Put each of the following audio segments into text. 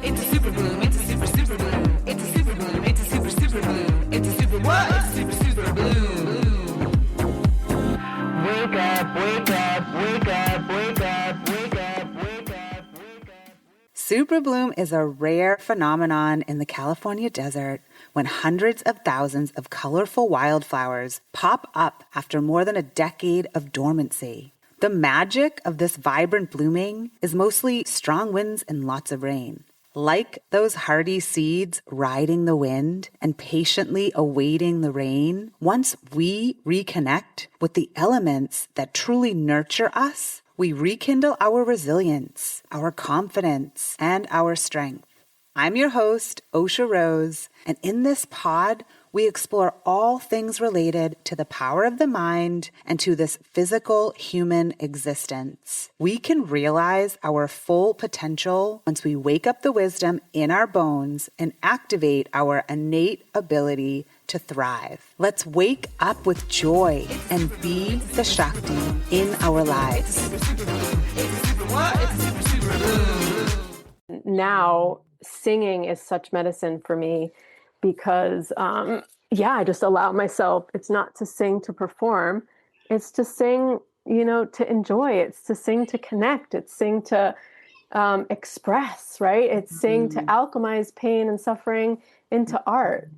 It's a super bloom. It's a super super bloom. It's a super bloom. It's a super super bloom. It's a super what? It's a super super bloom. Wake up, wake up, wake up, wake up, wake up, wake up, wake up. Super bloom is a rare phenomenon in the California desert when hundreds of thousands of colorful wildflowers pop up after more than a decade of dormancy. The magic of this vibrant blooming is mostly strong winds and lots of rain. Like those hardy seeds riding the wind and patiently awaiting the rain, once we reconnect with the elements that truly nurture us, we rekindle our resilience, our confidence, and our strength. I'm your host, Osha Rose, and in this pod, we explore all things related to the power of the mind and to this physical human existence. We can realize our full potential once we wake up the wisdom in our bones and activate our innate ability to thrive. Let's wake up with joy and be the Shakti in our lives. Now, singing is such medicine for me because, I just allow myself, it's not to sing to perform, it's to sing, to enjoy, it's to sing to connect, it's sing to express, right? It's sing to alchemize pain and suffering into art,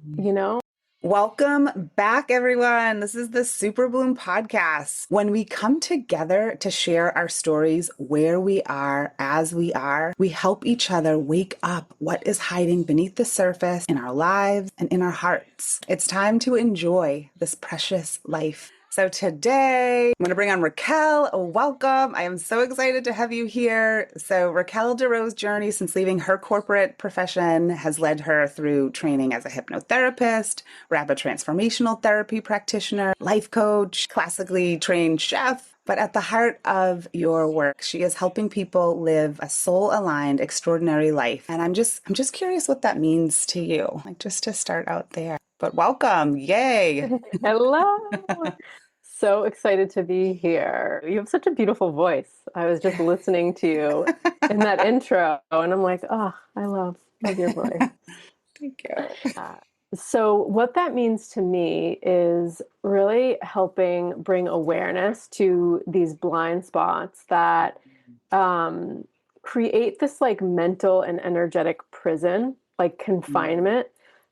Welcome back, everyone. This is the Super Bloom podcast. When we come together to share our stories where we are, as we are, we help each other wake up what is hiding beneath the surface in our lives and in our hearts. It's time to enjoy this precious life. So today, I'm going to bring on Raquel. Welcome. I am so excited to have you here. So Raquel DeRowe's journey since leaving her corporate profession has led her through training as a hypnotherapist, rapid transformational therapy practitioner, life coach, classically trained chef. But at the heart of your work, she is helping people live a soul-aligned, extraordinary life. And I'm just curious what that means to you, like just to start out there. But welcome. Yay. Hello. So excited to be here. You have such a beautiful voice. I was just listening to you in that intro, and I'm like, oh, I love your voice. Thank you. So what that means to me is really helping bring awareness to these blind spots that create this like mental and energetic prison, like confinement,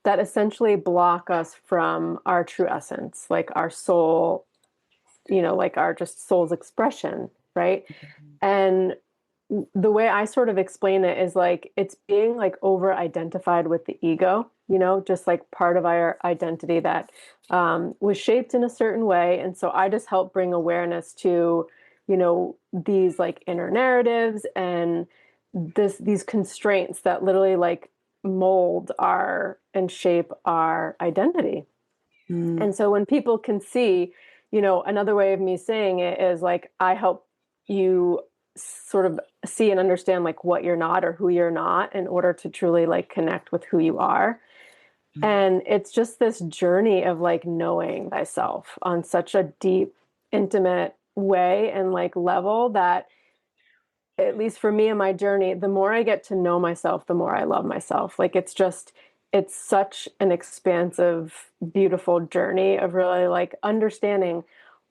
that essentially block us from our true essence, like our soul, like our just soul's expression, right? And the way I sort of explain it is like it's being like over identified with the ego, just like part of our identity that was shaped in a certain way. And so I just help bring awareness to, these like inner narratives and these constraints that literally like mold and shape our identity. And so when people can see, another way of me saying it is like, I help you sort of see and understand like what you're not or who you're not in order to truly like connect with who you are. And it's just this journey of like knowing thyself on such a deep, intimate way and like level that, at least for me in my journey, the more I get to know myself, the more I love myself. Like it's such an expansive, beautiful journey of really like understanding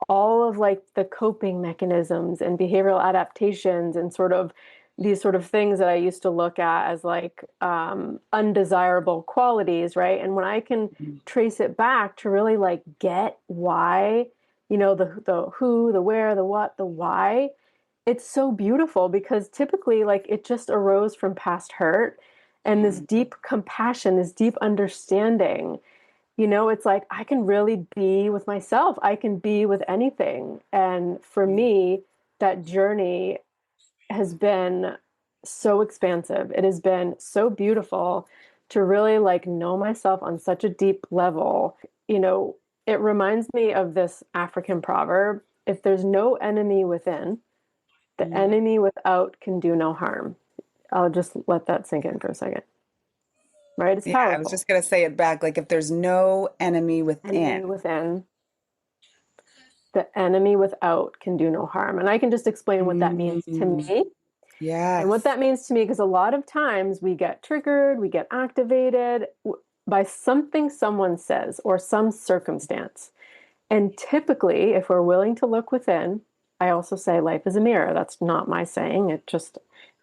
all of like the coping mechanisms and behavioral adaptations and sort of these sort of things that I used to look at as like undesirable qualities, right? And when I can trace it back to really like get why, the who, the where, the what, the why, it's so beautiful because typically like it just arose from past hurt and this deep compassion, this deep understanding. It's like I can really be with myself. I can be with anything. And for me, that journey has been so expansive. It has been so beautiful to really like know myself on such a deep level. It reminds me of this African proverb: if there's no enemy within, the enemy without can do no harm. I'll just let that sink in for a second. Right? It's powerful. I was just going to say it back. Like if there's no enemy within, the enemy without can do no harm. And I can just explain what that means to me. And what Yes. that means to me, because a lot of times we get triggered, we get activated by something someone says or some circumstance. And typically, if we're willing to look within, I also say life is a mirror. That's not my saying. It just,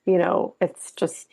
it's just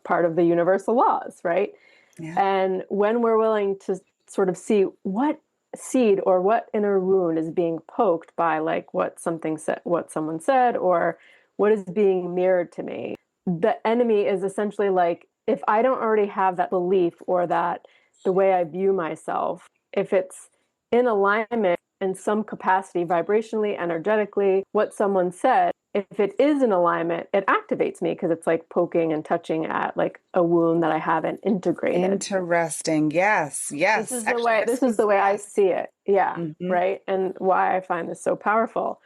part of the universal laws, right? Yeah. And when we're willing to sort of see what seed or what inner wound is being poked by like what something said, what someone said, or what is being mirrored to me, the enemy is essentially like, if I don't already have that belief or that the way I view myself, if it's in alignment in some capacity, vibrationally, energetically, what someone said, if it is in alignment, it activates me because it's like poking and touching at like a wound that I haven't integrated. Interesting. Yes. Yes. Actually, This this is the was, way I yes. see it. Yeah. Hmm. Right. And why I find this so powerful.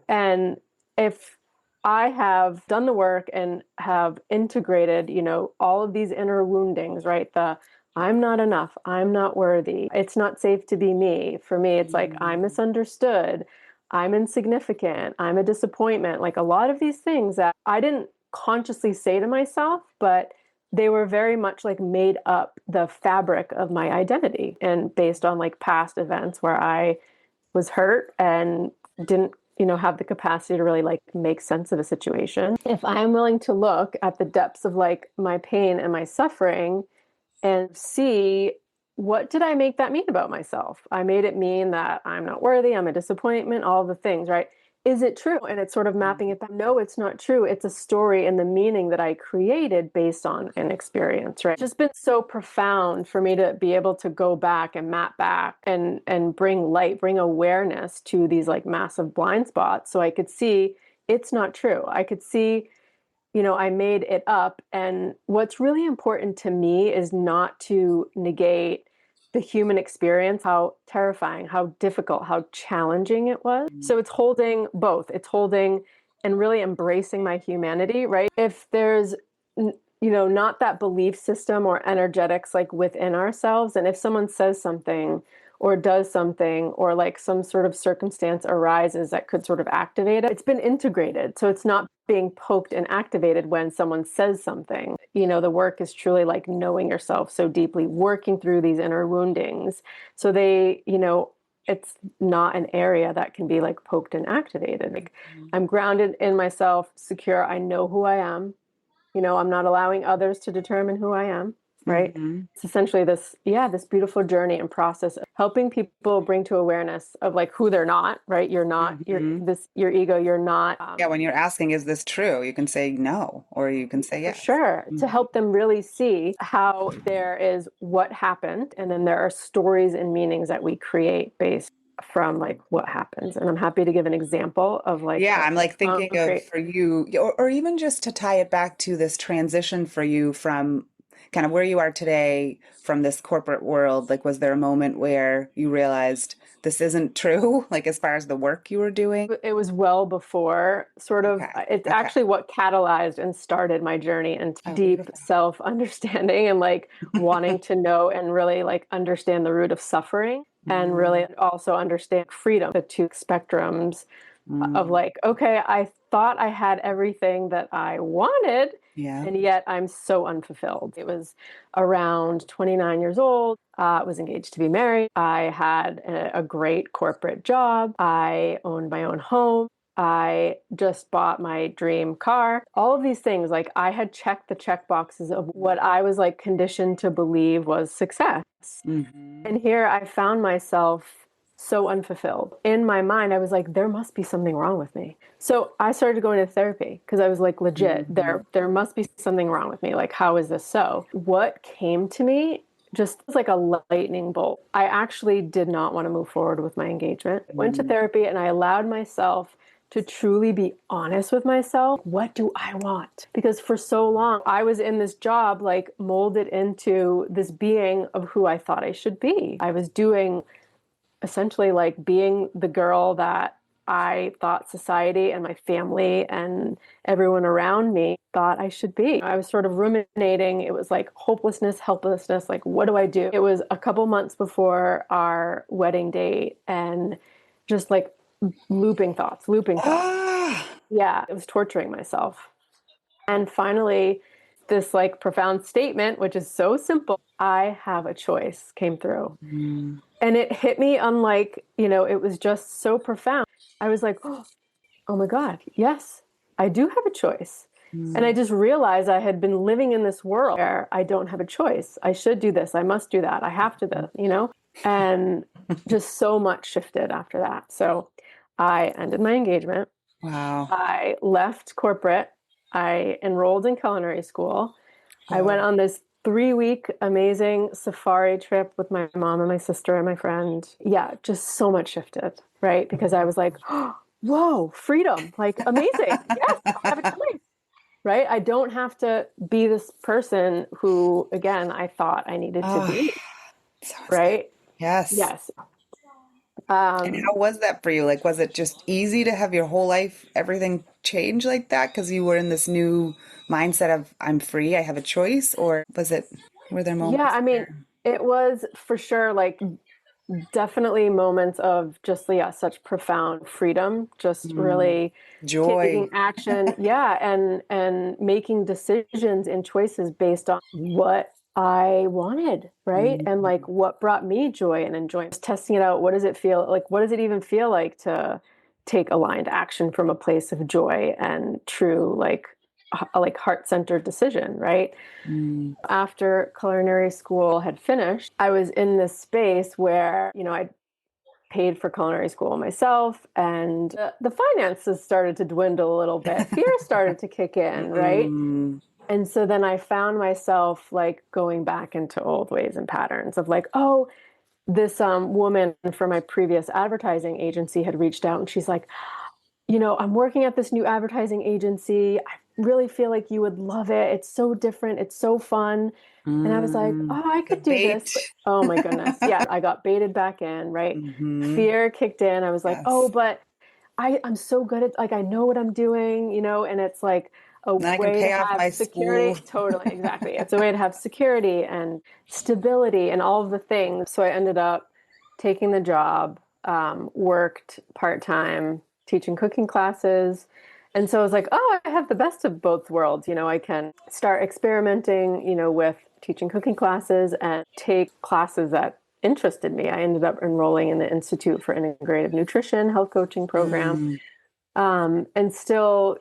And if I have done the work and have integrated, all of these inner woundings, right? The I'm not enough, I'm not worthy, it's not safe to be me. For me, it's like I'm misunderstood, I'm insignificant, I'm a disappointment. Like a lot of these things that I didn't consciously say to myself, but they were very much like made up the fabric of my identity and based on like past events where I was hurt and didn't have the capacity to really like make sense of a situation. If I'm willing to look at the depths of like my pain and my suffering and see, what did I make that mean about myself? I made it mean that I'm not worthy, I'm a disappointment, all the things, right? Is it true? And it's sort of mapping it back. No, it's not true. It's a story and the meaning that I created based on an experience, right? It's just been so profound for me to be able to go back and map back and bring light, bring awareness to these like massive blind spots so I could see it's not true. I could see I made it up. And what's really important to me is not to negate the human experience, how terrifying, how difficult, how challenging it was. So it's holding both. It's holding and really embracing my humanity, right? If there's not that belief system or energetics like within ourselves, and if someone says something or does something or like some sort of circumstance arises that could sort of activate it, it's been integrated. So it's not being poked and activated when someone says something. The work is truly like knowing yourself so deeply, working through these inner woundings. So it's not an area that can be like poked and activated. Like I'm grounded in myself, secure. I know who I am. I'm not allowing others to determine who I am. Right. Hmm. It's essentially this beautiful journey and process of helping people bring to awareness of like who they're not, right? You're not, Hmm. your ego, you're not. Yeah. When you're asking, is this true? You can say no, or you can say For yes. sure, to help them really see how there is what happened, and then there are stories and meanings that we create based from like what happens. And I'm happy to give an example of like Yeah, a I'm like thinking of concrete. for you, or even just to tie it back to this transition for you from kind of where you are today from this corporate world. Like, was there a moment where you realized this isn't true? Like, as far as the work you were doing? It was well before sort of Okay. it's Okay. actually what catalyzed and started my journey into Oh, deep beautiful. self understanding and like wanting to know and really like understand the root of suffering and Mm, really also understand freedom, the two spectrums of mm, like, okay, I thought I had everything that I wanted, yeah. and yet I'm so unfulfilled. It was around 29 years old. I was engaged to be married. I had a great corporate job. I owned my own home. I just bought my dream car. All of these things, like I had checked the check boxes of what I was like conditioned to believe was success. Hmm. And here I found myself so unfulfilled. In my mind, I was like, there must be something wrong with me. So I started going to therapy because I was like, legit, Hmm. there must be something wrong with me. Like, how is this so? What came to me just was like a lightning bolt. I actually did not want to move forward with my engagement. I went to therapy and I allowed myself to truly be honest with myself. What do I want? Because for so long, I was in this job, like molded into this being of who I thought I should be. I was doing essentially like being the girl that I thought society and my family and everyone around me thought I should be. I was sort of ruminating. It was like hopelessness, helplessness. Like, what do I do? It was a couple months before our wedding date and just like looping thoughts, looping thoughts. Ah, Yeah, it was torturing myself. And finally, this like profound statement, which is so simple, I have a choice, came through. And it hit me unlike, it was just so profound. I was like, oh my God, yes, I do have a choice. And I just realized I had been living in this world where I don't have a choice. I should do this. I must do that. I have to this, and just so much shifted after that. So I ended my engagement. Wow. I left corporate. I enrolled in culinary school. I went on this 3-week amazing safari trip with my mom and my sister and my friend. Yeah, just so much shifted, right? Because I was like, oh, whoa, freedom, like amazing. Yes, I have a choice, right? I don't have to be this person who, again, I thought I needed to be, right? Yes. Yes. And how was that for you? Like, was it just easy to have your whole life, everything change like that? Because you were in this new mindset of, I'm free, I have a choice? Or were there moments? Yeah, I mean, it was for sure like definitely moments of just, such profound freedom, just really joy, taking action. Yeah. And making decisions and choices based on what I wanted. Right. And like what brought me joy and enjoyment, just testing it out. What does it feel like? What does it even feel like to take aligned action from a place of joy and true, like heart-centered decision, right? After culinary school had finished, I was in this space where, I paid for culinary school myself, and the finances started to dwindle a little bit. Fear started to kick in, right? And so then I found myself like going back into old ways and patterns of like, oh, this woman from my previous advertising agency had reached out, and she's like, I'm working at this new advertising agency. I really feel like you would love it. It's so different. It's so fun. And I was like, oh, I could do this. But, oh my goodness. Yeah. I got baited back in, right? Fear kicked in. I was like, oh, but I'm so good at, like, I know what I'm doing, and it's like a I can way pay to off my have security. school. Totally. Exactly. It's a way to have security and stability and all of the things. So I ended up taking the job, worked part-time, teaching cooking classes. And so I was like, oh, I have the best of both worlds. I can start experimenting, with teaching cooking classes and take classes that interested me. I ended up enrolling in the Institute for Integrative Nutrition health coaching program. And still,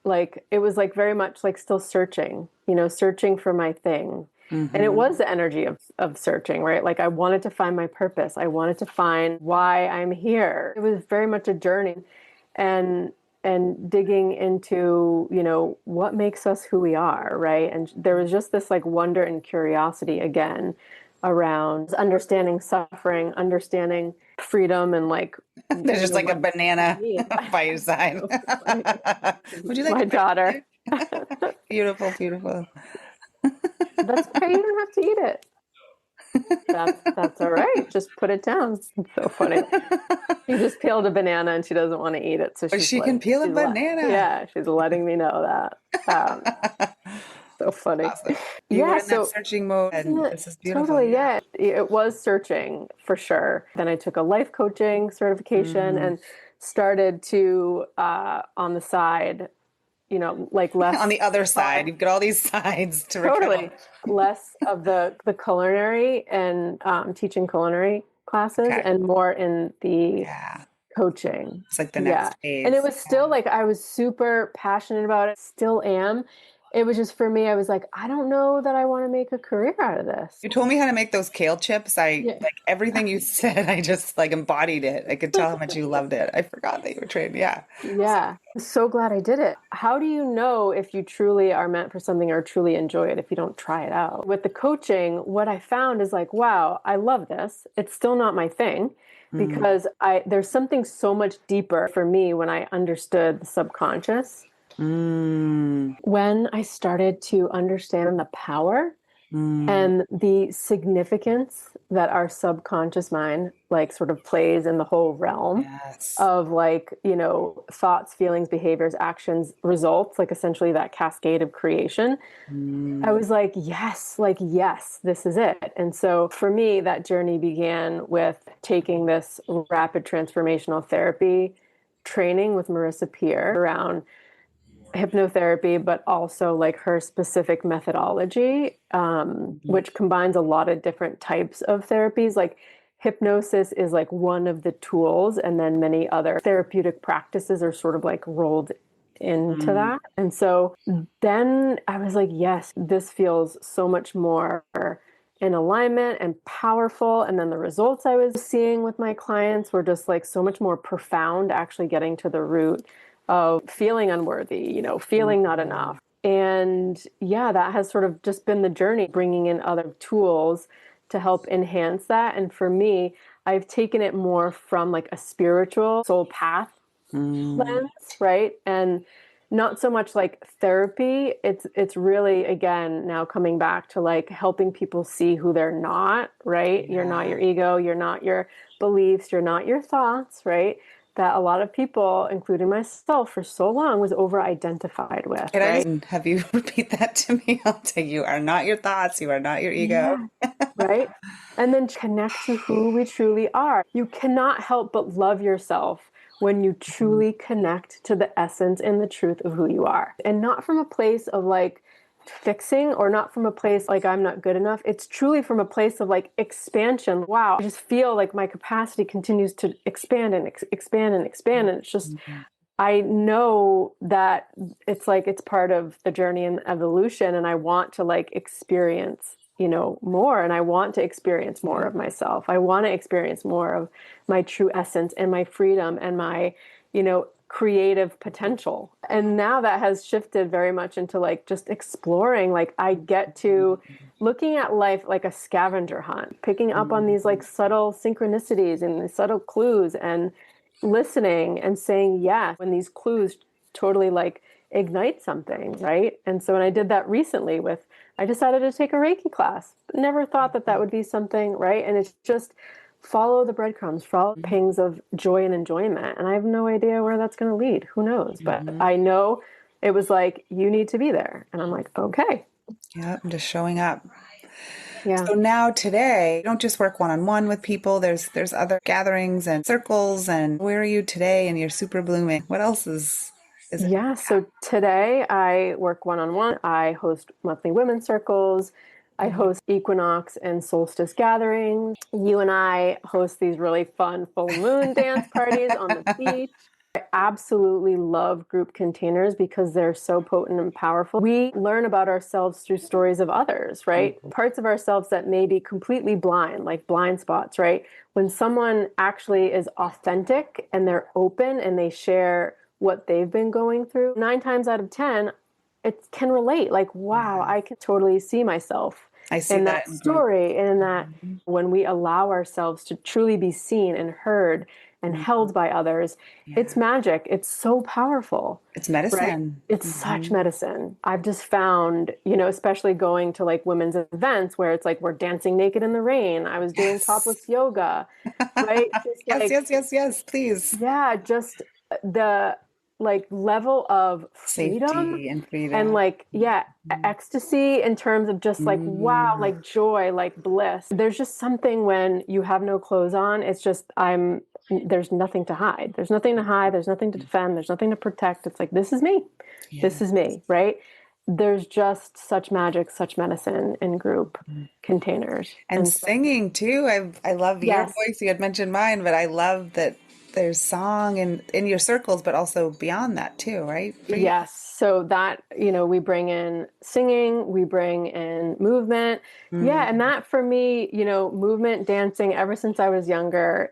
like it was like very much like still searching, searching for my thing. And it was the energy of searching, right? Like I wanted to find my purpose. I wanted to find why I'm here. It was very much a journey and digging into, what makes us who we are, right? And there was just this like wonder and curiosity again around understanding suffering, understanding freedom, and like there's just like a banana by your side. Would you like my daughter? Beautiful, beautiful. That's okay. You don't have to eat it. That's all right. Just put it down. It's so funny. She just peeled a banana and she doesn't want to eat it. So she can peel a banana. She's letting me know that. So funny. Awesome. You were in that searching mode, and this is beautiful. Totally, yeah. It was searching for sure. Then I took a life coaching certification and started to, on the side, like less on the other side. You've got all these sides to totally less of the culinary and teaching culinary classes and more in the coaching. It's like the next phase. And it was still like I was super passionate about it, still am. It was just for me, I was like, I don't know that I want to make a career out of this. You told me how to make those kale chips. Like everything you said, I just like embodied it. I could tell how much you loved it. I forgot that you were trained. Yeah. Yeah. I'm so glad I did it. How do you know if you truly are meant for something or truly enjoy it if you don't try it out? With the coaching, what I found is like, wow, I love this. It's still not my thing because there's something so much deeper for me when I understood the subconscious. When I started to understand the power and the significance that our subconscious mind like sort of plays in the whole realm of like, thoughts, feelings, behaviors, actions, results, like essentially that cascade of creation. I was like, yes, this is it. And so for me, that journey began with taking this rapid transformational therapy training with Marissa Peer around hypnotherapy, but also like her specific methodology, which combines a lot of different types of therapies. Like hypnosis is like one of the tools, and then many other therapeutic practices are sort of like rolled into that. And so then I was like, yes, this feels so much more in alignment and powerful. And then the results I was seeing with my clients were just like so much more profound, actually getting to the root of feeling unworthy, feeling not enough. And yeah, that has sort of just been the journey, bringing in other tools to help enhance that. And for me, I've taken it more from like a spiritual soul path lens, right? And not so much like therapy. It's really, again, now coming back to like helping people see who they're not, right? You're not your ego, you're not your beliefs, you're not your thoughts, right? That a lot of people, including myself for so long, was over identified with. Can right? I just have you repeat that to me? I'll take you are not your thoughts, you are not your ego. Yeah, right? And then connect to who we truly are. You cannot help but love yourself when you truly connect to the essence and the truth of who you are. And not from a place of like fixing, or not from a place like I'm not good enough. It's truly from a place of like expansion. Wow, I just feel like my capacity continues to expand and expand and expand. And it's just, I know that it's like it's part of the journey and evolution, and I want to like experience more, and I want to experience more of myself. I want to experience more of my true essence and my freedom and my creative potential. And now that has shifted very much into like just exploring. Like I get to looking at life like a scavenger hunt, picking up on these like subtle synchronicities and these subtle clues, and listening and saying yes when these clues totally like ignite something, right? And so when I did that recently I decided to take a Reiki class, but never thought that that would be something, right? And it's just follow the breadcrumbs, follow pangs of joy and enjoyment. And I have no idea where that's going to lead. Who knows? But I know it was like, you need to be there. And I'm like, okay. Yeah, I'm just showing up. Yeah. So now today, you don't just work one-on-one with people. There's other gatherings and circles. And where are you today? And you're super blooming. What else is it? Yeah. So today I work one-on-one. I host monthly women's circles. I host equinox and solstice gatherings. You and I host these really fun full moon dance parties on the beach. I absolutely love group containers because they're so potent and powerful. We learn about ourselves through stories of others, right? Parts of ourselves that may be completely blind, like blind spots, right? When someone actually is authentic and they're open and they share what they've been going through, 9 times out of 10, it can relate. Like, wow, I can totally see myself in that story. And that when we allow ourselves to truly be seen and heard and held by others, it's magic. It's so powerful. It's medicine. Right? It's such medicine. I've just found, especially going to like women's events where it's like we're dancing naked in the rain. I was doing topless yoga, right? Yes, please. Yeah, just the like level of freedom Safety and freedom. and like, ecstasy in terms of just like, wow, like joy, like bliss. There's just something when you have no clothes on. It's just, there's nothing to hide. There's nothing to hide. There's nothing to defend. There's nothing to protect. It's like, this is me. Yeah. This is me, right? There's just such magic, such medicine in group containers. And singing too. I love your voice. You had mentioned mine, but I love that there's song in your circles, but also beyond that too, right? Yes. So that, we bring in singing, we bring in movement. Yeah. And that for me, movement, dancing, ever since I was younger,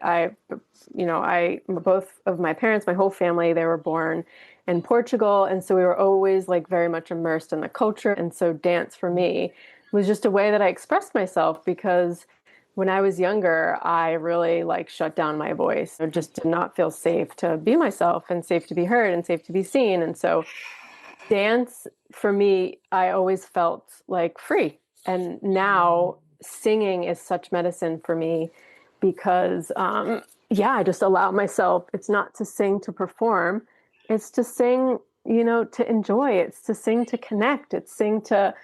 both of my parents, my whole family, they were born in Portugal. And so we were always like very much immersed in the culture. And so dance for me was just a way that I expressed myself, because when I was younger, I really like shut down my voice. I just did not feel safe to be myself and safe to be heard and safe to be seen. And so dance for me, I always felt like free. And now singing is such medicine for me because, I just allow myself, it's not to sing to perform. It's to sing, to enjoy. It's to sing to connect. It's sing to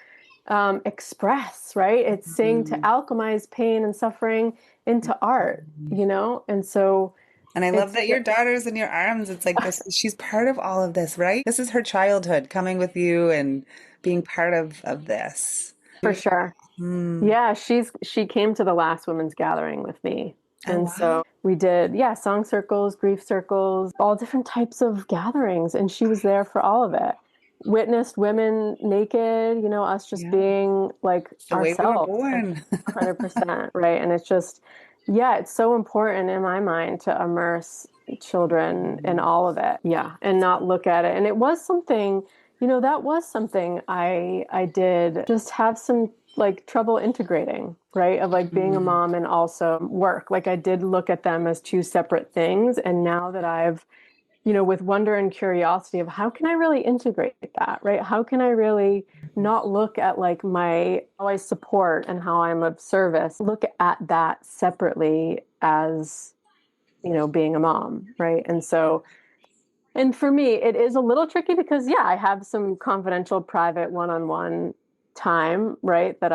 express, right? It's sing to alchemize pain and suffering into art, and so And I love It's that your daughter's in your arms. It's like this, she's part of all of this, right? This is her childhood coming with you and being part of this. for sure. Mm. Yeah, she came to the last women's gathering with me. Oh, And wow. so we did, yeah, song circles, grief circles, all different types of gatherings. And she was there for all of it. Witnessed women naked, us just Yeah. being like The way we were ourselves, like born. 100%, right? And it's just, yeah, it's so important in my mind to immerse children in all of it. Yeah. And not look at it. And it was something, that was something I did just have some like trouble integrating, right? Of like being a Mm. mom and also work. Like I did look at them as two separate things. And now that I've, with wonder and curiosity of how can I really integrate that, right? How can I really not look at like how I support and how I'm of service, look at that separately as, being a mom, right? And for me, it is a little tricky because, yeah, I have some confidential, private, one-on-one time, right? That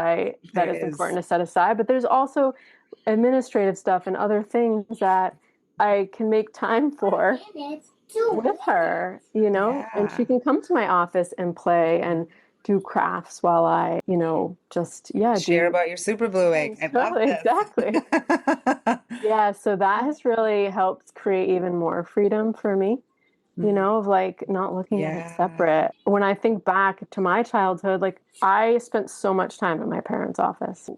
There is is. important to set aside. But there's also administrative stuff and other things that I can make time for with her, and she Yeah. can come to my office and play and do crafts while I, just, yeah, Share do about your super bluing. things. I love Totally, exactly. this. Yeah, so that has really helped create even more freedom for me, of like not looking at it Yeah. separate. When I think back to my childhood, like I spent so much time in my parents' office.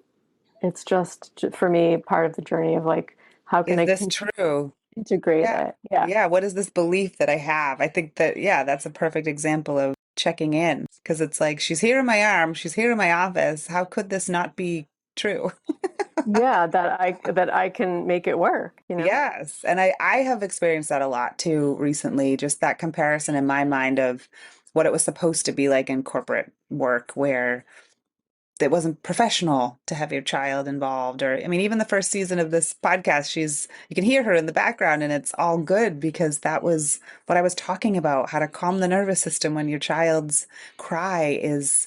It's just for me part of the journey of like, how can Is I this true? integrate Yeah. it? Yeah. Yeah. What is this belief that I have? I think that, yeah, that's a perfect example of checking in because it's like, she's here in my arm, she's here in my office. How could this not be true? Yeah, that I can make it work. Yes. And I have experienced that a lot too recently, just that comparison in my mind of what it was supposed to be like in corporate work where it wasn't professional to have your child involved. Or I mean, even the first season of this podcast, you can hear her in the background and it's all good because that was what I was talking about, how to calm the nervous system when your child's cry is,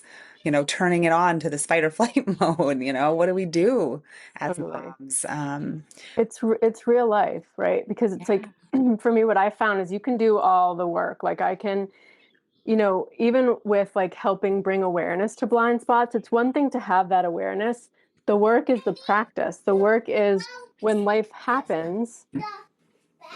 turning it on to this fight or flight mode. What do we do as Totally. moms? It's real life, right? Because it's like for me, what I found is you can do all the work. Like I can, even with like helping bring awareness to blind spots, it's one thing to have that awareness. The work is the practice. The work is when life happens,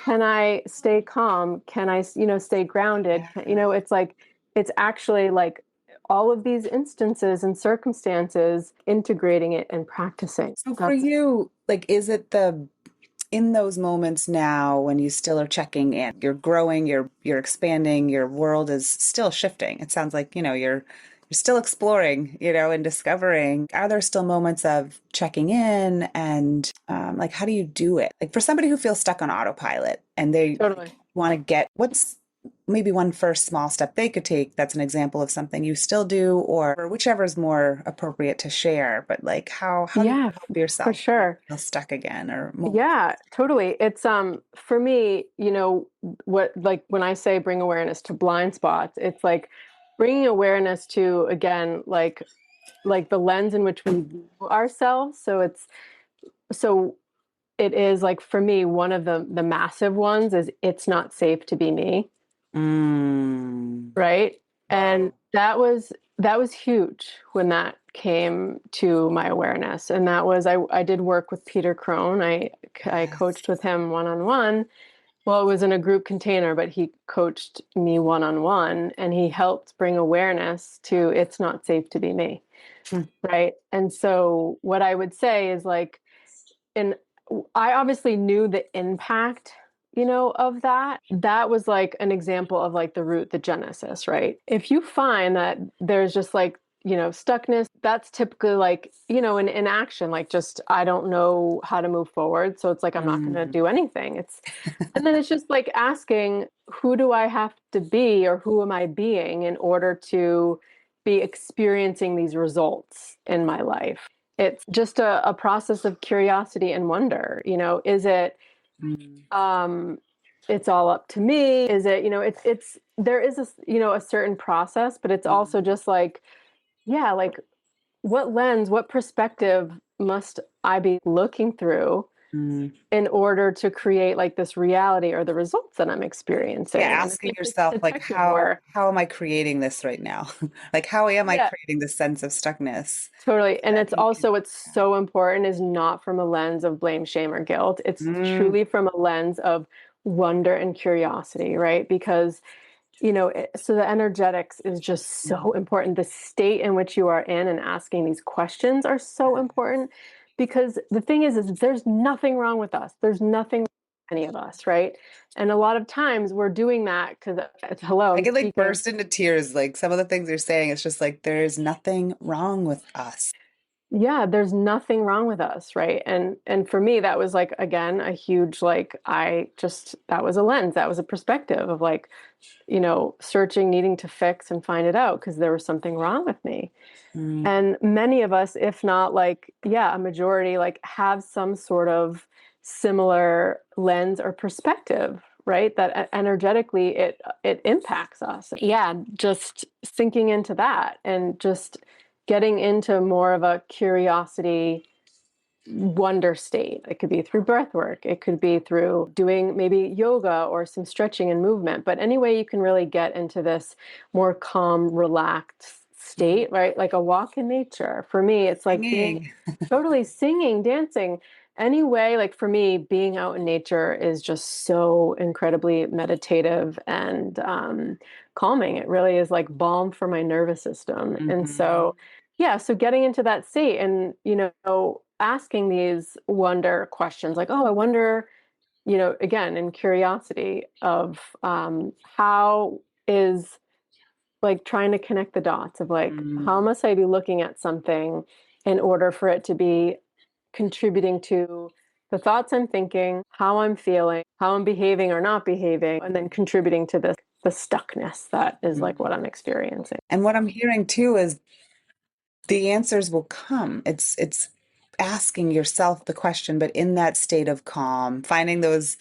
can I stay calm? Can I, stay grounded? It's like, it's actually like all of these instances and circumstances, integrating it and practicing. So for That's you, like, is it in those moments now when you still are checking in, you're growing, you're expanding, your world is still shifting. It sounds like, you're still exploring, and discovering. Are there still moments of checking in and like how do you do it? Like for somebody who feels stuck on autopilot and they totally. want to get what's maybe one first small step they could take that's an example of something you still do or whichever is more appropriate to share, but like how do you Yeah, help for yourself when you sure. feel stuck again or moments? Yeah, totally. It's for me, what like when I say bring awareness to blind spots, it's like bringing awareness to again like the lens in which we view ourselves. So it is like for me one of the massive ones is it's not safe to be me, Mm. right? And that was huge when that came to my awareness. And that was I did work with Peter Crone. I Yes. coached with him one on one. Well, it was in a group container, but he coached me one on one and he helped bring awareness to it's not safe to be me. Mm. Right. And so what I would say is like, and I obviously knew the impact, of that. That was like an example of like the root, the genesis, right? If you find that there's just like, stuckness, that's typically like, in action, like just, I don't know how to move forward. So it's like, I'm not going to Mm. do anything. And then it's just like asking, who do I have to be or who am I being in order to be experiencing these results in my life? It's just a process of curiosity and wonder. Is it Mm. um it's all up to me? Is it, it's there is a certain process, but it's Mm. also just like, yeah, like what lens, what perspective must I be looking through Mm. in order to create like this reality or the results that I'm experiencing. Yeah, And it's asking like this yourself like detective work. how am I creating this right now? Like how am I Yeah, creating this sense of stuckness? totally. And That it's you can, also, it's so important is not from a lens of blame, shame, or guilt. It's mm, truly from a lens of wonder and curiosity, right? Because, so the energetics is just so important. The state in which you are in and asking these questions are so important because the thing is there's nothing wrong with us. There's nothing wrong with any of us, right? And a lot of times we're doing that because, hello, I I'm could like speaking. burst into tears. Like some of the things you're saying, it's just like there's nothing wrong with us. Yeah, there's nothing wrong with us, right? And for me that was like again a huge like I just that was a lens, that was a perspective of like, searching, needing to fix and find it out because there was something wrong with me. Mm, And many of us, if not like, yeah, a majority, like have some sort of similar lens or perspective, right? That energetically it impacts us. Yeah, just sinking into that and just getting into more of a curiosity wonder state. It could be through breath work. It could be through doing maybe yoga or some stretching and movement. But any way you can really get into this more calm, relaxed mm, state, right? Like a walk in nature. For me, it's like being singing. totally singing, dancing. Anyway, like for me, being out in nature is just so incredibly meditative and calming. It really is like balm for my nervous system. And Mhm. so, yeah, so getting into that state and, asking these wonder questions like, oh, I wonder, again, in curiosity of how is like trying to connect the dots of like, Mm. how must I be looking at something in order for it to be contributing to the thoughts I'm thinking, how I'm feeling, how I'm behaving or not behaving, and then contributing to the stuckness that is like what I'm experiencing. And what I'm hearing too is the answers will come. It's asking yourself the question, but in that state of calm, finding those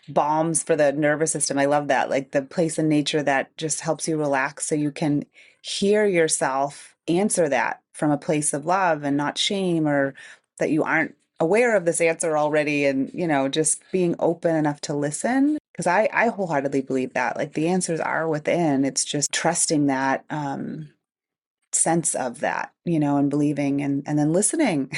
balms for the nervous system. I love that. Like the place in nature that just helps you relax so you can hear yourself answer that from a place of love and not shame or that you aren't aware of this answer already and just being open enough to listen because I wholeheartedly believe that like the answers are within. It's just trusting that sense of that, and believing and then listening.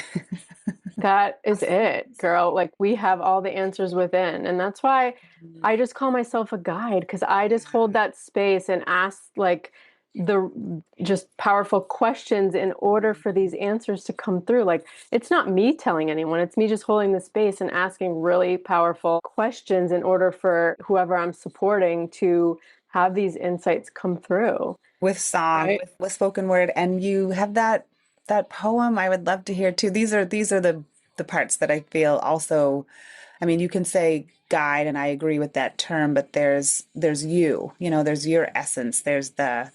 That is it, girl. Like we have all the answers within. And that's why I just call myself a guide because I just hold that space and ask like the just powerful questions in order for these answers to come through. Like it's not me telling anyone, it's me just holding the space and asking really powerful questions in order for whoever I'm supporting to have these insights come through. With song, Right. with spoken word, and you have that poem I would love to hear too. These are the parts that I feel also. I mean, you can say guide, and I agree with that term, but there's there's your essence, there's the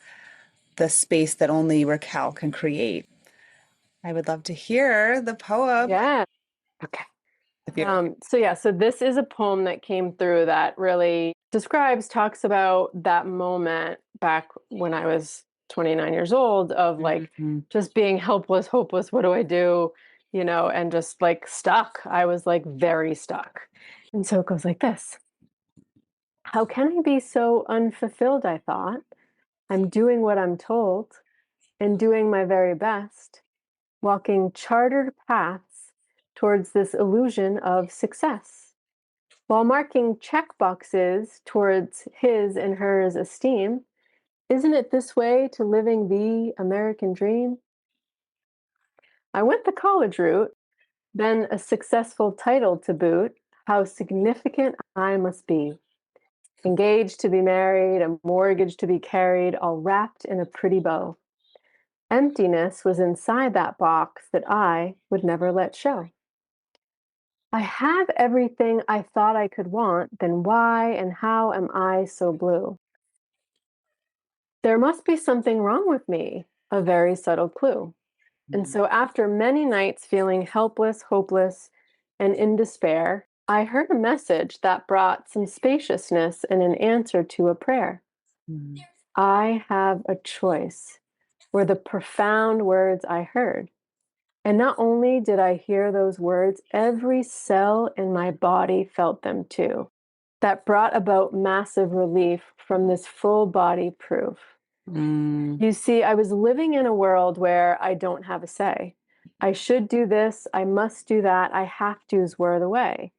space that only Raquel can create. I would love to hear the poem Yeah. Okay. if you. So yeah, so this is a poem that came through that really talks about that moment back when I was 29 years old of like Mhm. just being helpless, hopeless, what do I do? And just like stuck. I was like very stuck. And so it goes like this. How can I be so unfulfilled? I thought. I'm doing what I'm told and doing my very best, walking chartered paths towards this illusion of success. While marking check boxes towards his and hers esteem, isn't it this way to living the American dream? I went the college route, then a successful title to boot. How significant I must be. Engaged to be married, a mortgage to be carried, all wrapped in a pretty bow. Emptiness was inside that box that I would never let show. I have everything I thought I could want, then why and how am I so blue? There must be something wrong with me, a very subtle clue. And so, after many nights feeling helpless, hopeless, and in despair, I heard a message that brought some spaciousness and an answer to a prayer. Mhm. I have a choice, were the profound words I heard. And not only did I hear those words, every cell in my body felt them too. That brought about massive relief from this full body proof. Mm. You see, I was living in a world where I don't have a say. I should do this, I must do that, I have to's were the way.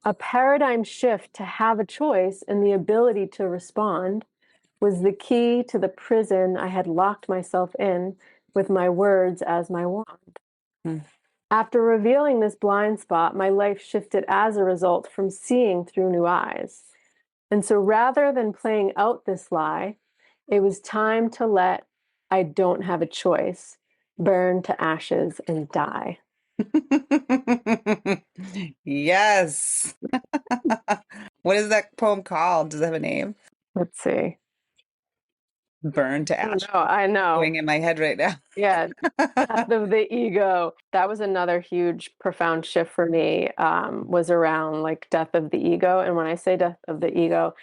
A paradigm shift to have a choice and the ability to respond was the key to the prison I had locked myself in with my words as my wand. Mm. After revealing this blind spot, my life shifted as a result from seeing through new eyes. And so rather than playing out this lie, it was time to let I don't have a choice burn to ashes and die. Yes. What is that poem called? Does it have a name? Let's see. Burn to Oh ash. no, I know. Going in my head right now. Yeah, death of the ego. That was another huge, profound shift for me, was around like death of the ego. And when I say death of the ego,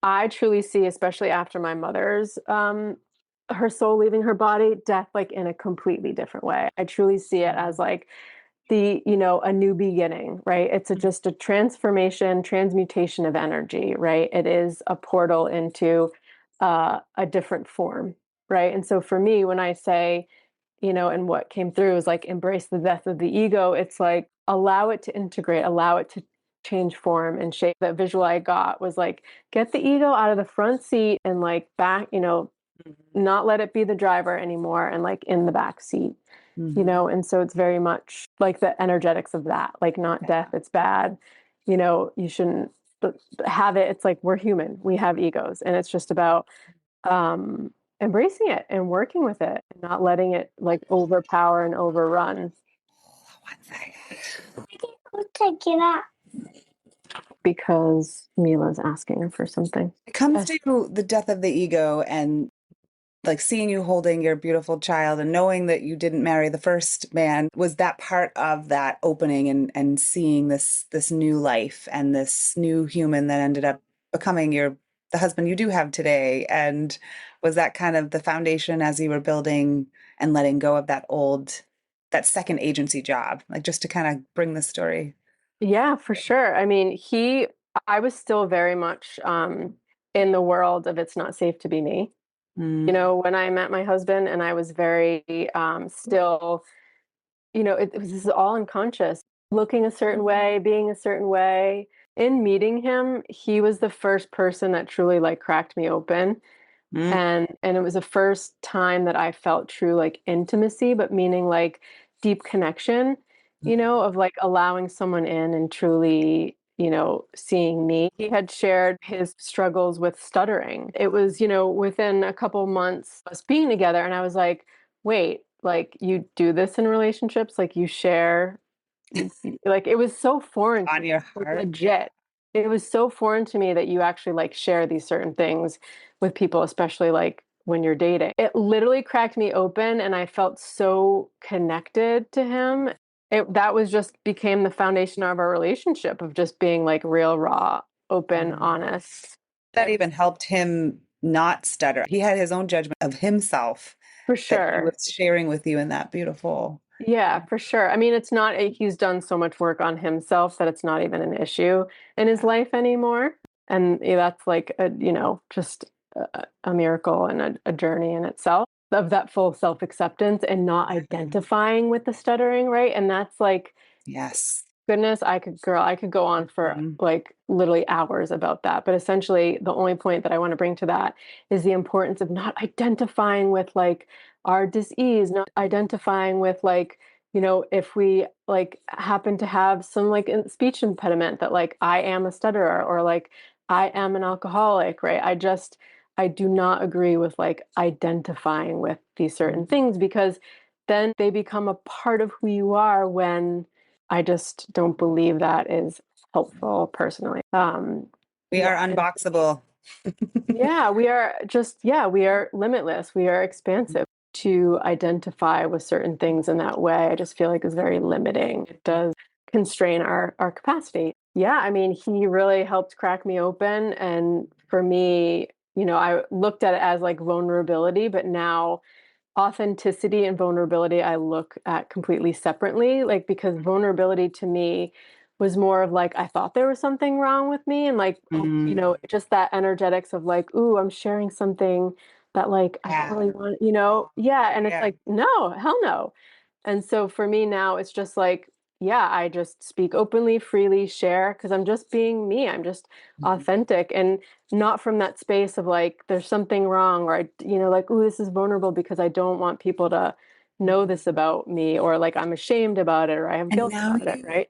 I truly see, especially after my mother's, her soul leaving her body, death like in a completely different way. I truly see it as like a new beginning, right? It's just a transformation, transmutation of energy, right? It is a portal into a different form, right? And so for me, when I say, and what came through is like embrace the death of the ego, it's like allow it to integrate, allow it to change form and shape. That visual I got was like get the ego out of the front seat and like back, not let it be the driver anymore and like in the back seat. And so it's very much like the energetics of that, like not death, it's bad. You shouldn't have it. It's like we're human, we have egos, and it's just about um embracing it and working with it and not letting it like overpower and overrun. One second. Because Mila's asking her for something. It comes Yes. to the death of the ego and like seeing you holding your beautiful child and knowing that you didn't marry the first man. Was that part of that opening and seeing this new life and this new human that ended up becoming the husband you do have today? And was that kind of the foundation as you were building and letting go of that second agency job, like just to kind of bring the story? Yeah, for sure. I mean, I was still very much in the world of it's not safe to be me. Mm. When I met my husband, and I was very still, it was this is all unconscious, looking a certain way, being a certain way. In meeting him, he was the first person that truly like cracked me open. Mm. And it was the first time that I felt true like intimacy, but meaning like deep connection, of like allowing someone in and truly, seeing me. He had shared his struggles with stuttering. It was, within a couple months of us being together, and I was like, wait, like you do this in relationships, like you share, like it was so foreign to On me, your like heart. legit. It was so foreign to me that you actually like share these certain things with people, especially like when you're dating. It literally cracked me open and I felt so connected to him. That was just became the foundation of our relationship of just being like real, raw, open, honest. That even helped him not stutter. He had his own judgment of himself For that he sure. was sharing with you in that beautiful. Yeah, for sure. I mean, it's not, he's done so much work on himself that it's not even an issue in his life anymore. And that's like, just a miracle and a journey in itself of that full self acceptance and not identifying with the stuttering, right? And that's like, Yes. goodness, I could go on for Mhm. like literally hours about that. But essentially, the only point that I want to bring to that is the importance of not identifying with like our dis-ease, not identifying with like, if we like happen to have some like speech impediment that like I am a stutterer or like I am an alcoholic, right? I do not agree with like identifying with these certain things because then they become a part of who you are when I just don't believe that is helpful personally. We are Yeah. unboxable. Yeah, we are limitless. We are expansive. To identify with certain things in that way, I just feel like is very limiting. It does constrain our capacity. Yeah, I mean, he really helped crack me open. And for me, I looked at it as like vulnerability, but now authenticity and vulnerability I look at completely separately, like because vulnerability to me was more of like I thought there was something wrong with me and like Mm, just that energetics of like, ooh, I'm sharing something that like I don't yeah. really want, yeah, and it's Yeah. like no, hell no. And so for me now it's just like, yeah, I just speak openly, freely, share because I'm just being me. I'm just Mhm. authentic and not from that space of like there's something wrong or like, ooh, this is vulnerable because I don't want people to know this about me or like I'm ashamed about it or I have And guilt now about it, you, right?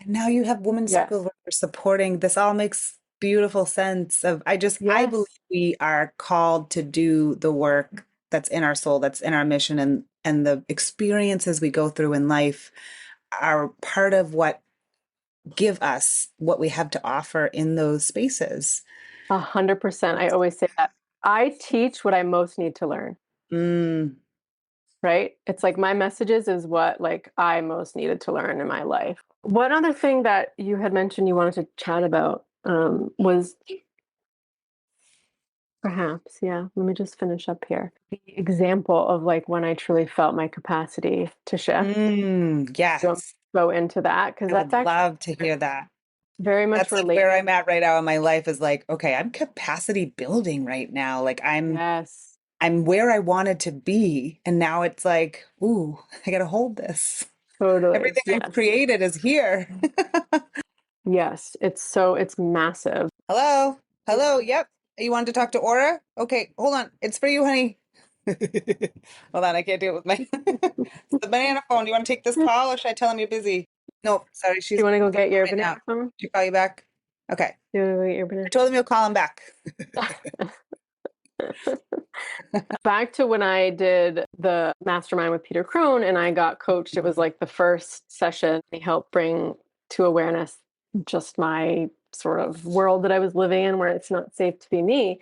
and now you have women's circles Yes. where you're supporting. This all makes beautiful sense of, I believe Yes. we are called to do the work that's in our soul, that's in our mission, and the experiences we go through in life are part of what give us what we have to offer in those spaces. 100%. I always say that. I teach what I most need to learn, Mm, right? It's like my messages is what like I most needed to learn in my life. One other thing that you had mentioned you wanted to chat about was perhaps, yeah. Let me just finish up here. The example of like when I truly felt my capacity to shift. You want me yes. to go into that? Because I that's would actually love to hear that. very much That's like where related. I'm at right now in my life is like, okay, I'm capacity building right now. Like Yes, I'm where I wanted to be. And now it's like, ooh, I gotta hold this. totally. Everything I've Yes. created is here. Yes. It's massive. Hello. Hello. Yep. You wanted to talk to Aura? Okay, hold on. It's for you, honey. Hold on, I can't do it with my it's the banana phone. Do you want to take this Do call or should I tell him you're busy? No, sorry, she's you want to go on the get phone your right now. banana phone? Should she call you back? Okay. Do you want to go get your I told him you'll call him back. banana? Back to when I did the mastermind with Peter Crone and I got coached, it was like the first session. He helped bring to awareness just my sort of world that I was living in where it's not safe to be me.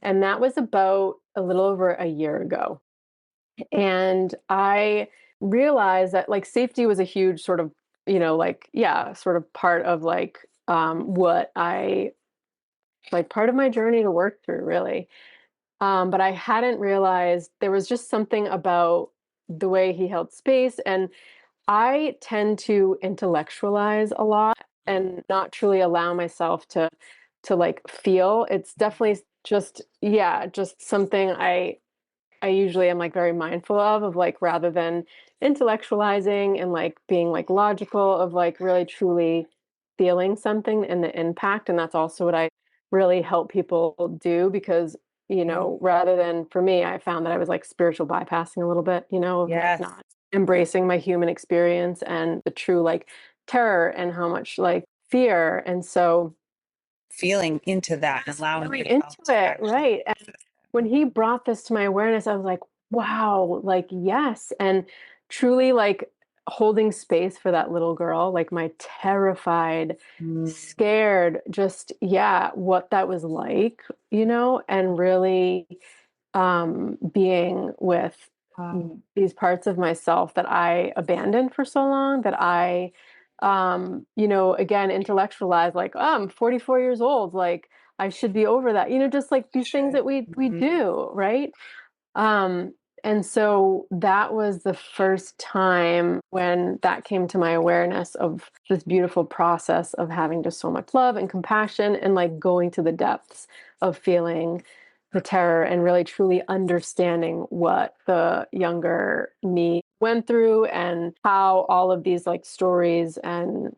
And that was about a little over a year ago. And I realized that like safety was a huge sort of, like, yeah, sort of part of like what I like part of my journey to work through, really. But I hadn't realized there was just something about the way he held space. And I tend to intellectualize a lot and not truly allow myself to like feel. It's definitely just, yeah, just something I usually am like very mindful of like rather than intellectualizing and like being like logical of like really truly feeling something and the impact. And that's also what I really help people do because, rather than for me, I found that I was like spiritual bypassing a little bit, of like Yes. not embracing my human experience and the true like terror and how much like fear. And so Feeling into that and allowing going yourself into to it, actually right? When he brought this to my awareness, I was like, wow, like, yes. And truly, like, holding space for that little girl, like, my terrified, Mm, scared, just, yeah, what that was like, and really being with wow. these parts of myself that I abandoned for so long that I, again, intellectualize like, oh, I'm 44 years old. Like I should be over that, just like these things Should. that we Mhm. do. Right. Um, and so that was the first time when that came to my awareness of this beautiful process of having just so much love and compassion and like going to the depths of feeling the terror and really truly understanding what the younger me went through and how all of these like stories and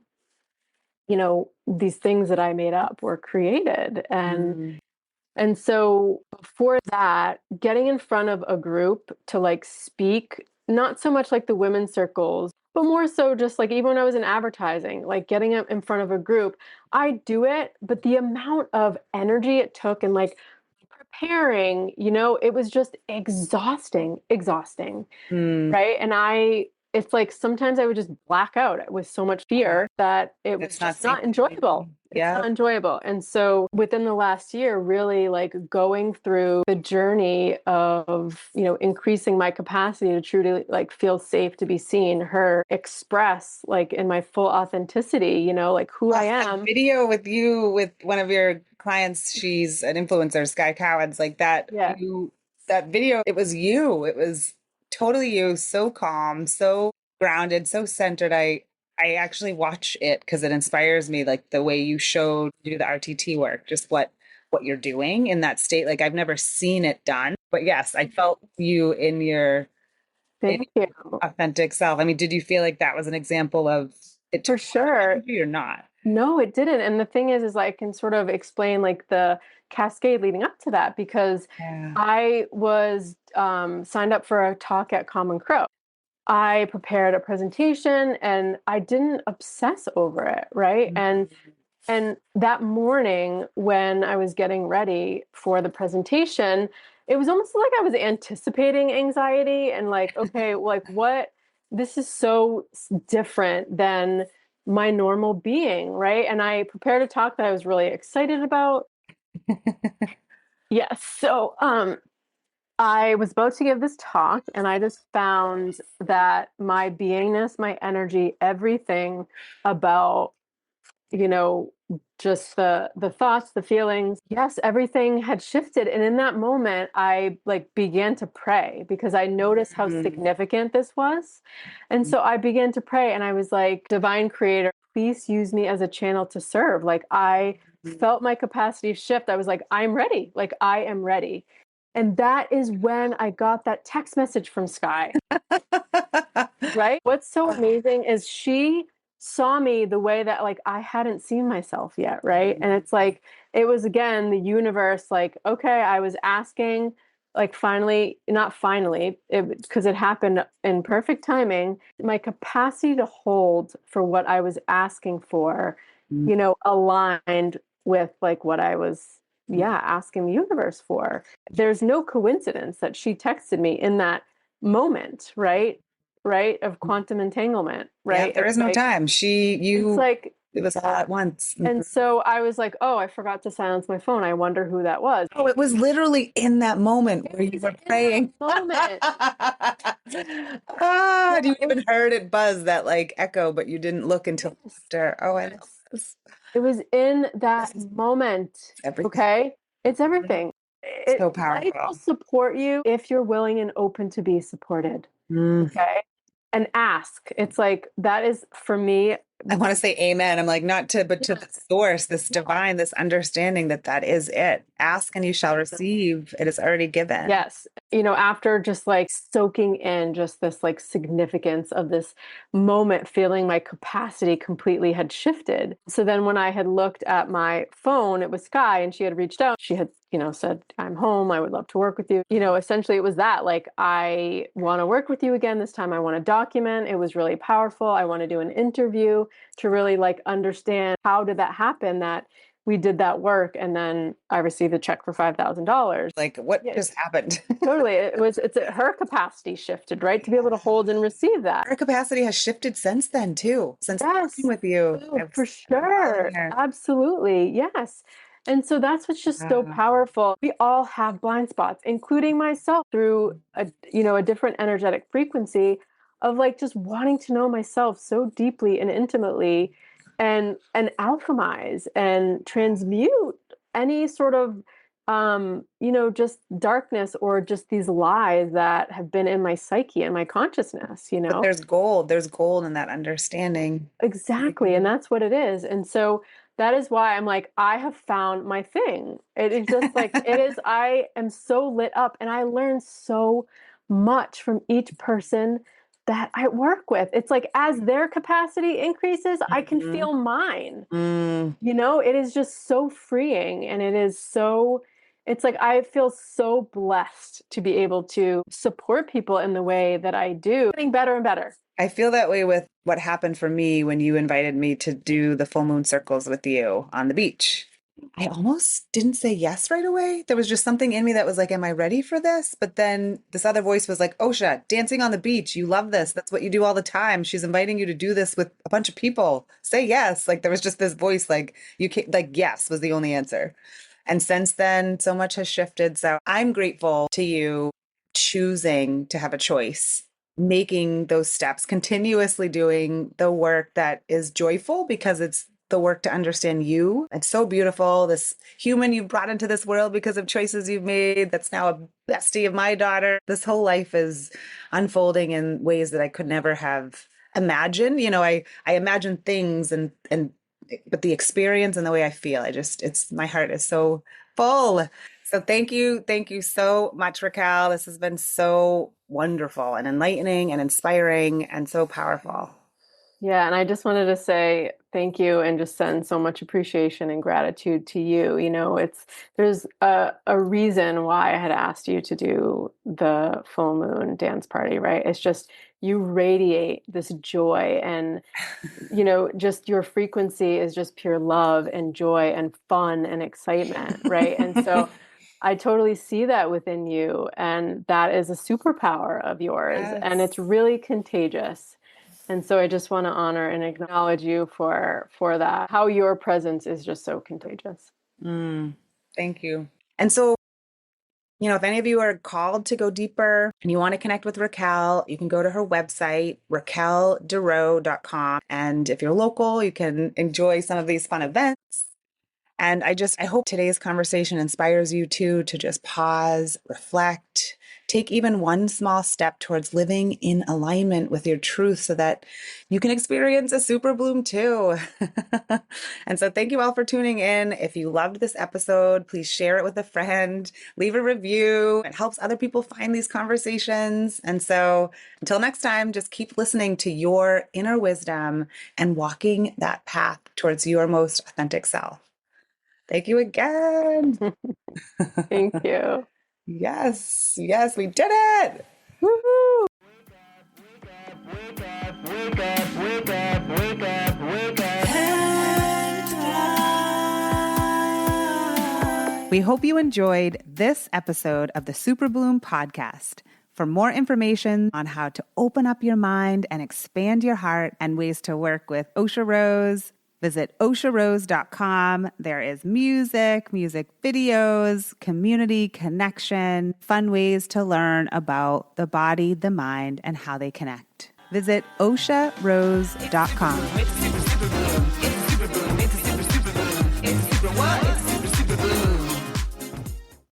these things that I made up were created. Mm, And so before that, getting in front of a group to like speak, not so much like the women's circles, but more so just like even when I was in advertising, like getting up in front of a group, I do it, but the amount of energy it took and like preparing, it was just exhausting. mm. Right? And it's like sometimes I would just black out with so much fear that it was It's not just safe not to be. enjoyable. It's Yeah. not enjoyable. And so within the last year, really like going through the journey of, increasing my capacity to truly like feel safe to be seen, her express like in my full authenticity, like who I Oh, that am. video with you with one of your clients, she's an influencer, Sky Cowan's like that. Yeah. You that video, it was you. It was totally you, so calm, so grounded, so centered. I actually watch it because it inspires me, like the way you showed do the RTT work, just what you're doing in that state. Like I've never seen it done, but yes, I felt you in Thank you. your authentic self. I mean, did you feel like that was an example of it For took a lot of sure. energy or not? No, it didn't. And the thing is I can sort of explain like the cascade leading up to that because Yeah. I was signed up for a talk at Common Crow. I prepared a presentation and I didn't obsess over it, right? And that morning when I was getting ready for the presentation, it was almost like I was anticipating anxiety and like, okay, like what this is so different than my normal being, right? And I prepared a talk that I was really excited about. Yes. So I was about to give this talk and I just found that my beingness, my energy, everything about you know just the thoughts, the feelings, yes, everything had shifted. And in that moment I like began to pray because I noticed how Mm. significant this was. And so I began to pray and I was like, divine creator, please use me as a channel to serve. Like I felt my capacity shift. I was like, I'm ready, like I am ready. And that is when I got that text message from Sky. Right? What's so amazing is she saw me the way that like I hadn't seen myself yet, right? And it's like it was again the universe like, okay, I was asking like finally, not finally, it because it happened in perfect timing, my capacity to hold for what I was asking for, aligned with like what I was asking the universe for. There's no coincidence that she texted me in that moment, right, of quantum entanglement, Yeah, right? there is no time. It's like, It was all at once. and so I was like, oh, I forgot to silence my phone. I wonder who that was. Oh, it was literally in that moment where It you was were in praying. that moment. Ah, you It was, even heard it buzz, that like echo, but you didn't look until yes, after. Oh, I love yes. this. It was in This that is moment. everything. Okay. It's everything. So Life will powerful. support you if you're willing and open to be supported. Mm. Okay. And ask. It's like, that is for me. I want to say amen. I'm like, not to, but to the Yes. source, this divine, this understanding that that is it. Ask and you shall receive. It is already given. Yes. After just like soaking in just this like significance of this moment, feeling my capacity completely had shifted. So then when I had looked at my phone, it was Sky and she had reached out. She had, said, I'm home. I would love to work with you. Essentially it was that like, I want to work with you again. This time I want to document. It was really powerful. I want to do an interview to really like understand how did that happen that we did that work and then I received a check for $5,000. Like, what Yeah, just happened? totally. Her capacity shifted, right? To be able to hold and receive that. Our capacity has shifted since then, too, since working Yes. with you. Oh, I've for been following sure. her. Absolutely. Yes. And so that's what's just so Wow. powerful. We all have blind spots, including myself, through a different energetic frequency of like just wanting to know myself so deeply and intimately and alchemize and transmute any sort of just darkness or just these lies that have been in my psyche and my consciousness, But there's gold in that understanding. Exactly. And that's what it is. And so that is why I'm like, I have found my thing. It is just like, it is, I am so lit up and I learn so much from each person that I work with. It's like, as their capacity increases, I can Mhm. feel mine. Mm. It is just so freeing and it's like I feel so blessed to be able to support people in the way that I do, getting better and better. I feel that way with what happened for me when you invited me to do the full moon circles with you on the beach. I almost didn't say yes right away. There was just something in me that was like, am I ready for this? But then this other voice was like, Osha, dancing on the beach. You love this. That's what you do all the time. She's inviting you to do this with a bunch of people. Say yes. Like there was just this voice like, you can't, like, yes was the only answer. And since then, so much has shifted. So I'm grateful to you choosing to have a choice, making those steps, continuously doing the work that is joyful because it's the work to understand you. It's so beautiful. This human you've brought into this world because of choices you've made, that's now a bestie of my daughter. This whole life is unfolding in ways that I could never have imagined. I imagine things but the experience and the way I feel, my heart is so full. So thank you so much, Raquel. This has been so wonderful and enlightening and inspiring and so powerful. Yeah, and I just wanted to say thank you and just send so much appreciation and gratitude to you. There's a reason why I had asked you to do the full moon dance party, right? It's just you radiate this joy and just your frequency is just pure love and joy and fun and excitement, right? And so I totally see that within you, and that is a superpower of yours, Yes. and it's really contagious. And so I just want to honor and acknowledge you for that, how your presence is just so contagious. Thank you. And so, if any of you are called to go deeper and you want to connect with Raquel, you can go to her website, raquelderowe.com. And if you're local, you can enjoy some of these fun events. And I hope today's conversation inspires you to just pause, reflect, take even one small step towards living in alignment with your truth so that you can experience a super bloom too. And so thank you all for tuning in. If you loved this episode, please share it with a friend, leave a review. It helps other people find these conversations. And so until next time, just keep listening to your inner wisdom and walking that path towards your most authentic self. Thank you again. Thank you. Yes, we did it. Woohoo! Wake up, wake up, wake up, wake up, wake up. We hope you enjoyed this episode of the Super Bloom podcast. For more information on how to open up your mind and expand your heart and ways to work with Osha Rose, visit osharose.com. There is music videos, community connection, fun ways to learn about the body, the mind, and how they connect. Visit osharose.com. It's super bloom. It's super bloom.